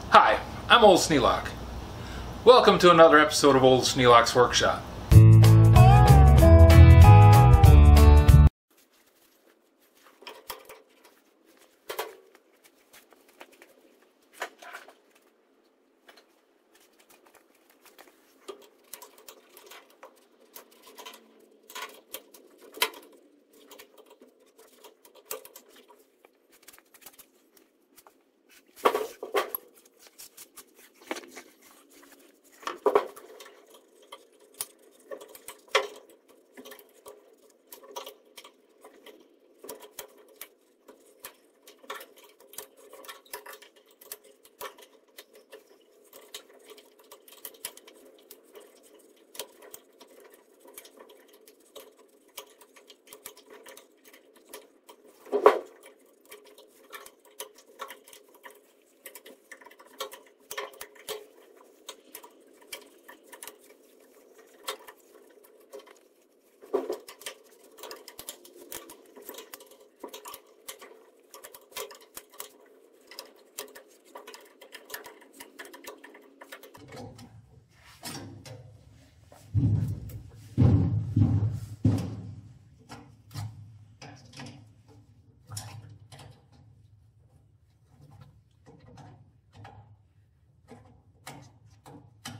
Hi, I'm Old Sneelock. Welcome to another episode of Old Sneelock's Workshop.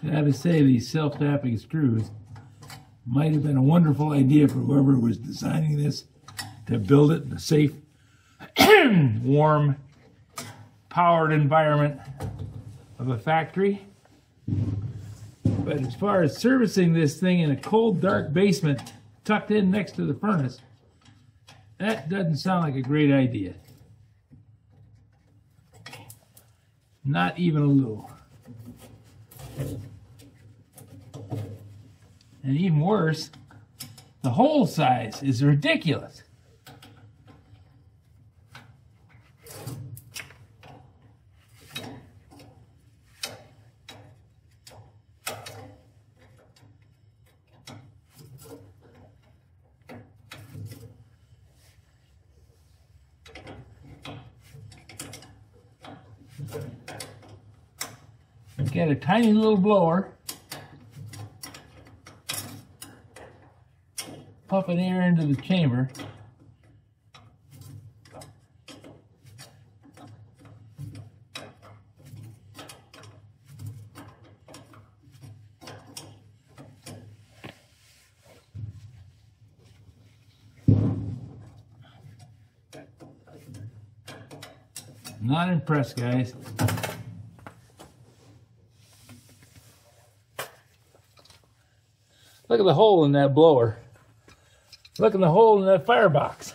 I have to say, these self-tapping screws might have been a wonderful idea for whoever was designing this to build it in a safe, warm, powered environment of a factory. But as far as servicing this thing in a cold, dark basement tucked in next to the furnace, that doesn't sound like a great idea. Not even a little. And even worse, the hole size is ridiculous. Get a tiny little blower, pumping air into the chamber. Not impressed, guys. Look at the hole in that blower. Look at the hole in that firebox.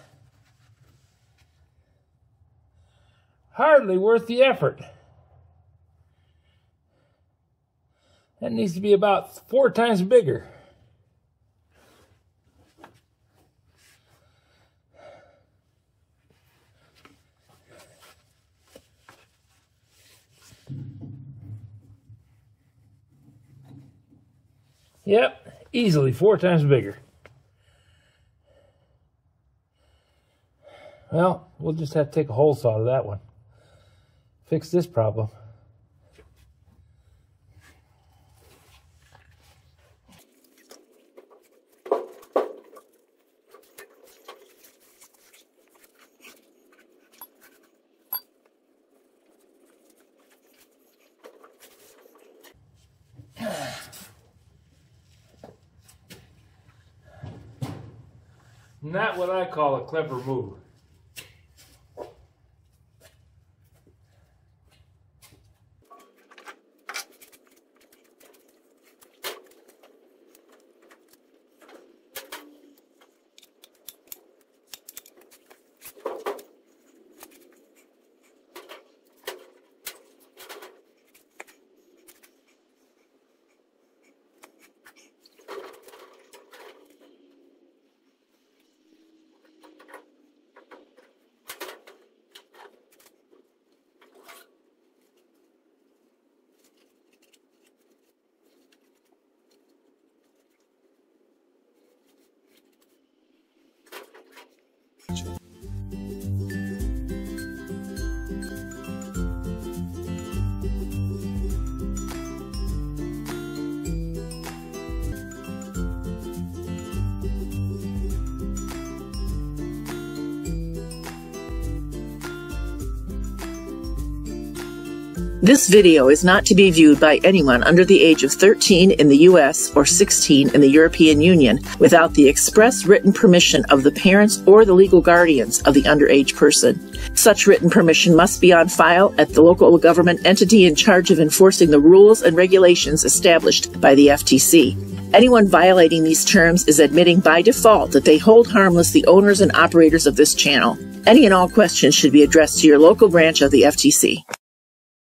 Hardly worth the effort. That needs to be about 4 times bigger. Yep, easily 4 times bigger. Well, we'll just have to take a hole saw to that one. Fix this problem. Not what I call a clever move. This video is not to be viewed by anyone under the age of 13 in the U.S. or 16 in the European Union without the express written permission of the parents or the legal guardians of the underage person. Such written permission must be on file at the local government entity in charge of enforcing the rules and regulations established by the FTC. Anyone violating these terms is admitting by default that they hold harmless the owners and operators of this channel. Any and all questions should be addressed to your local branch of the FTC.